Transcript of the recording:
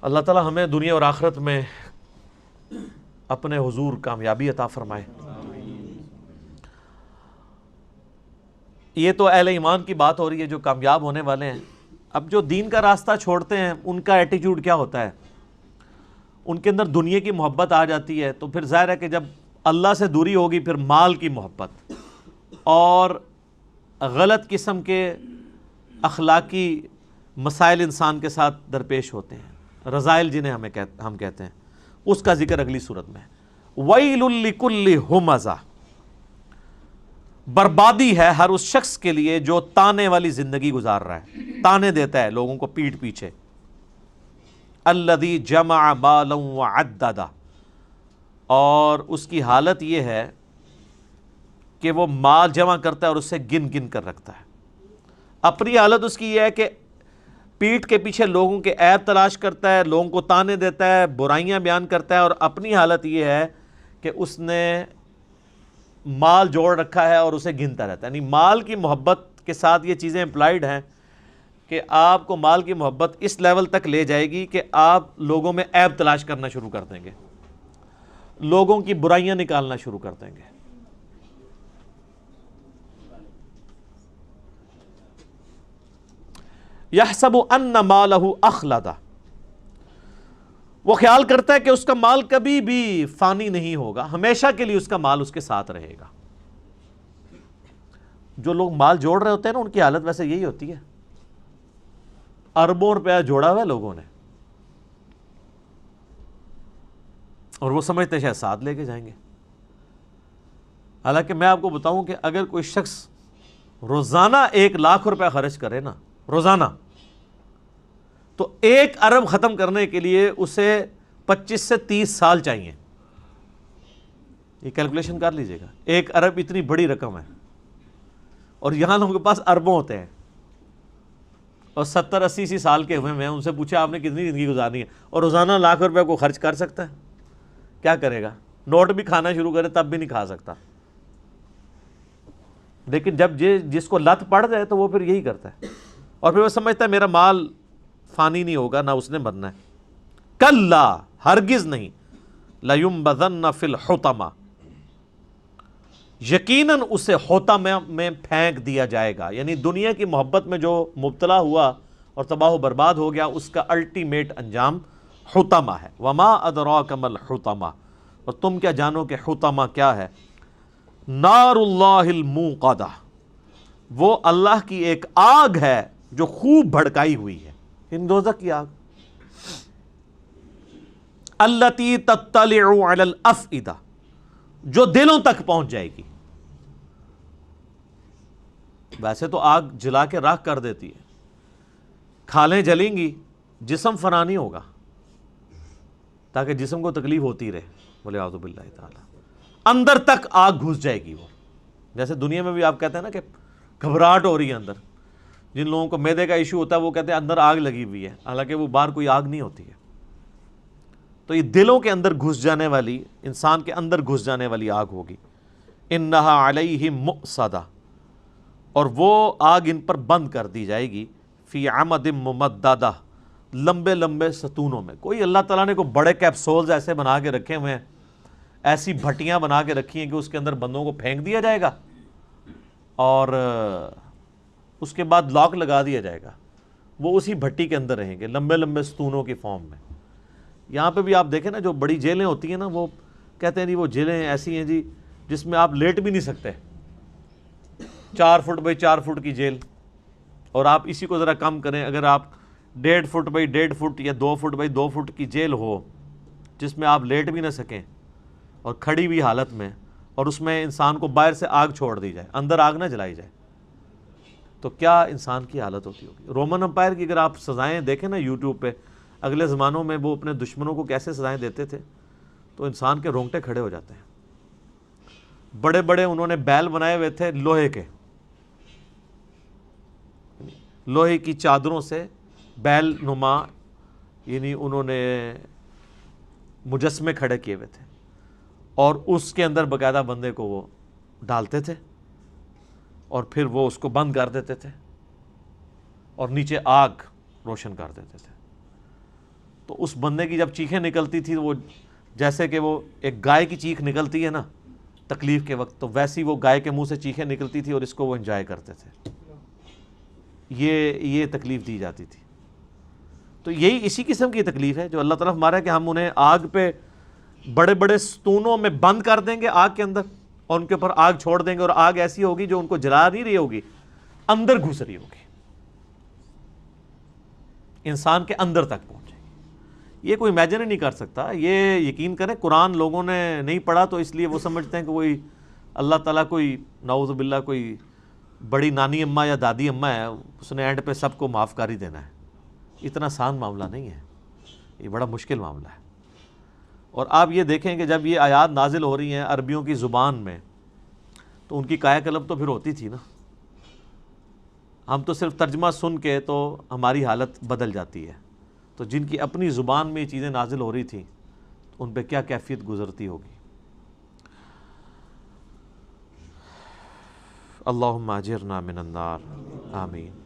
اللہ تعالی ہمیں دنیا اور آخرت میں اپنے حضور کامیابی عطا فرمائے۔ یہ تو اہل ایمان کی بات ہو رہی ہے جو کامیاب ہونے والے ہیں۔ اب جو دین کا راستہ چھوڑتے ہیں ان کا ایٹیٹیوڈ کیا ہوتا ہے؟ ان کے اندر دنیا کی محبت آ جاتی ہے، تو پھر ظاہر ہے کہ جب اللہ سے دوری ہوگی پھر مال کی محبت اور غلط قسم کے اخلاقی مسائل انسان کے ساتھ درپیش ہوتے ہیں، رذائل جنہیں ہم کہتے ہیں، اس کا ذکر اگلی صورت میں ہے۔ وَيْلٌ لِكُلِّ ہُمَزَةٍ، بربادی ہے ہر اس شخص کے لیے جو تانے والی زندگی گزار رہا ہے، تانے دیتا ہے لوگوں کو پیٹھ پیچھے۔ الَّذِي جَمَعَ مَالًا وَعَدَّدَهُ، اور اس کی حالت یہ ہے کہ وہ مال جمع کرتا ہے اور اسے گن گن کر رکھتا ہے۔ اپنی حالت اس کی یہ ہے کہ پیٹھ کے پیچھے لوگوں کے عیب تلاش کرتا ہے، لوگوں کو تانے دیتا ہے، برائیاں بیان کرتا ہے، اور اپنی حالت یہ ہے کہ اس نے مال جوڑ رکھا ہے اور اسے گنتا رہتا ہے۔ یعنی مال کی محبت کے ساتھ یہ چیزیں امپلائڈ ہیں کہ آپ کو مال کی محبت اس لیول تک لے جائے گی کہ آپ لوگوں میں عیب تلاش کرنا شروع کر دیں گے، لوگوں کی برائیاں نکالنا شروع کر دیں گے۔ یحسب ان مالہ اخلدہ، وہ خیال کرتا ہے کہ اس کا مال کبھی بھی فانی نہیں ہوگا، ہمیشہ کے لیے اس کا مال اس کے ساتھ رہے گا۔ جو لوگ مال جوڑ رہے ہوتے ہیں نا، ان کی حالت ویسے یہی ہوتی ہے۔ اربوں روپیہ جوڑا ہوا ہے لوگوں نے، اور وہ سمجھتے ہیں شاید ساتھ لے کے جائیں گے۔ حالانکہ میں آپ کو بتاؤں کہ اگر کوئی شخص روزانہ 1,00,000 روپیہ خرچ کرے نا، روزانہ، تو 1 ارب ختم کرنے کے لیے اسے 25 سے 30 سال چاہیے۔ یہ کیلکولیشن کر لیجئے گا، 1 ارب اتنی بڑی رقم ہے، اور یہاں لوگوں کے پاس اربوں ہوتے ہیں، اور 70-80 سال کے ہوئے ہیں، ان سے پوچھا آپ نے کتنی زندگی گزارنی ہے، اور روزانہ 1,00,000 روپے کو خرچ کر سکتا ہے؟ کیا کرے گا؟ نوٹ بھی کھانا شروع کرے تب بھی نہیں کھا سکتا۔ لیکن جب جس کو لت پڑ جائے تو وہ پھر یہی کرتا ہے، اور پھر وہ سمجھتا ہے میرا مال فانی نہیں ہوگا، نہ اس نے مرنا ہے۔ کلا، ہرگز نہیں، لَيُنبَذَنَّ فِي الْحُطَمَةِ، یقیناً اسے حطمہ میں پھینک دیا جائے گا۔ یعنی دنیا کی محبت میں جو مبتلا ہوا اور تباہ و برباد ہو گیا، اس کا الٹیمیٹ انجام حطمہ ہے۔ وَمَا أَدْرَاكَ مَا الْحُطَمَةُ، اور تم کیا جانو کہ حطمہ کیا ہے؟ نار اللہ الموقدہ، وہ اللہ کی ایک آگ ہے جو خوب بھڑکائی ہوئی ہے، دوزخ کی آگ۔ التی تطلع علی الافئدہ، جو دلوں تک پہنچ جائے گی۔ ویسے تو آگ جلا کے راکھ کر دیتی ہے، کھالیں جلیں گی، جسم فنا نہیں ہوگا، تاکہ جسم کو تکلیف ہوتی رہے، وَلِعَوْذُ بِاللَّهِ تعالی۔ اندر تک آگ گھس جائے گی وہ، جیسے دنیا میں بھی آپ کہتے ہیں نا کہ گھبراہٹ ہو رہی ہے اندر، جن لوگوں کو معدے کا ایشو ہوتا ہے وہ کہتے ہیں اندر آگ لگی ہوئی ہے، حالانکہ وہ باہر کوئی آگ نہیں ہوتی ہے۔ تو یہ دلوں کے اندر گھس جانے والی، انسان کے اندر گھس جانے والی آگ ہوگی۔ انہا علیہم مؤصدہ، اور وہ آگ ان پر بند کر دی جائے گی، فی عمد ممددہ، لمبے لمبے ستونوں میں۔ کوئی اللہ تعالیٰ نے کو بڑے کیپسولز ایسے بنا کے رکھے ہوئے ہیں، ایسی بھٹیاں بنا کے رکھی ہیں کہ اس کے اندر بندوں کو پھینک دیا جائے گا اور اس کے بعد لاک لگا دیا جائے گا، وہ اسی بھٹی کے اندر رہیں گے، لمبے لمبے ستونوں کی فارم میں۔ یہاں پہ بھی آپ دیکھیں نا، جو بڑی جیلیں ہوتی ہیں نا، وہ کہتے ہیں جی وہ جیلیں ایسی ہیں جی جس میں آپ لیٹ بھی نہیں سکتے، 4 فٹ بائی 4 فٹ کی جیل، اور آپ اسی کو ذرا کم کریں، اگر آپ 1.5 فٹ بائی 1.5 فٹ یا 2 فٹ بائی 2 فٹ کی جیل ہو جس میں آپ لیٹ بھی نہ سکیں اور کھڑی ہوئی حالت میں، اور اس میں انسان کو باہر سے آگ چھوڑ دی جائے، اندر آگ نہ جلائی جائے، تو کیا انسان کی حالت ہوتی ہوگی۔ رومن امپائر کی اگر آپ سزائیں دیکھیں نا یوٹیوب پہ، اگلے زمانوں میں وہ اپنے دشمنوں کو کیسے سزائیں دیتے تھے، تو انسان کے رونگٹے کھڑے ہو جاتے ہیں۔ بڑے بڑے انہوں نے بیل بنائے ہوئے تھے لوہے کے، لوہے کی چادروں سے بیل نما، یعنی انہوں نے مجسمے کھڑے کیے ہوئے تھے، اور اس کے اندر باقاعدہ بندے کو وہ ڈالتے تھے، اور پھر وہ اس کو بند کر دیتے تھے، اور نیچے آگ روشن کر دیتے تھے۔ تو اس بندے کی جب چیخیں نکلتی تھی وہ جیسے کہ وہ ایک گائے کی چیخ نکلتی ہے نا تکلیف کے وقت، تو ویسی وہ گائے کے منہ سے چیخیں نکلتی تھی اور اس کو وہ انجوائے کرتے تھے، یہ تکلیف دی جاتی تھی۔ تو یہی اسی قسم کی تکلیف ہے جو اللہ تعالیٰ ہمارا ہے کہ ہم انہیں آگ پہ بڑے بڑے ستونوں میں بند کر دیں گے آگ کے اندر، اور ان کے اوپر آگ چھوڑ دیں گے، اور آگ ایسی ہوگی جو ان کو جلا نہیں رہی ہوگی، اندر گھس رہی ہوگی، انسان کے اندر تک پہنچے گی۔ یہ کوئی امیجن ہی نہیں کر سکتا۔ یہ یقین کریں قرآن لوگوں نے نہیں پڑھا تو اس لیے وہ سمجھتے ہیں کہ کوئی اللہ تعالیٰ کوئی نعوذ باللہ کوئی بڑی نانی اماں یا دادی اماں ہے، اس نے اینڈ پہ سب کو معاف کر ہی دینا ہے۔ اتنا آسان معاملہ نہیں ہے، یہ بڑا مشکل معاملہ ہے۔ اور آپ یہ دیکھیں کہ جب یہ آیات نازل ہو رہی ہیں عربیوں کی زبان میں تو ان کی کایا قلب تو پھر ہوتی تھی نا۔ ہم تو صرف ترجمہ سن کے تو ہماری حالت بدل جاتی ہے، تو جن کی اپنی زبان میں یہ چیزیں نازل ہو رہی تھیں ان پہ کیا کیفیت گزرتی ہوگی۔ اللہم اجرنا من النار، آمین۔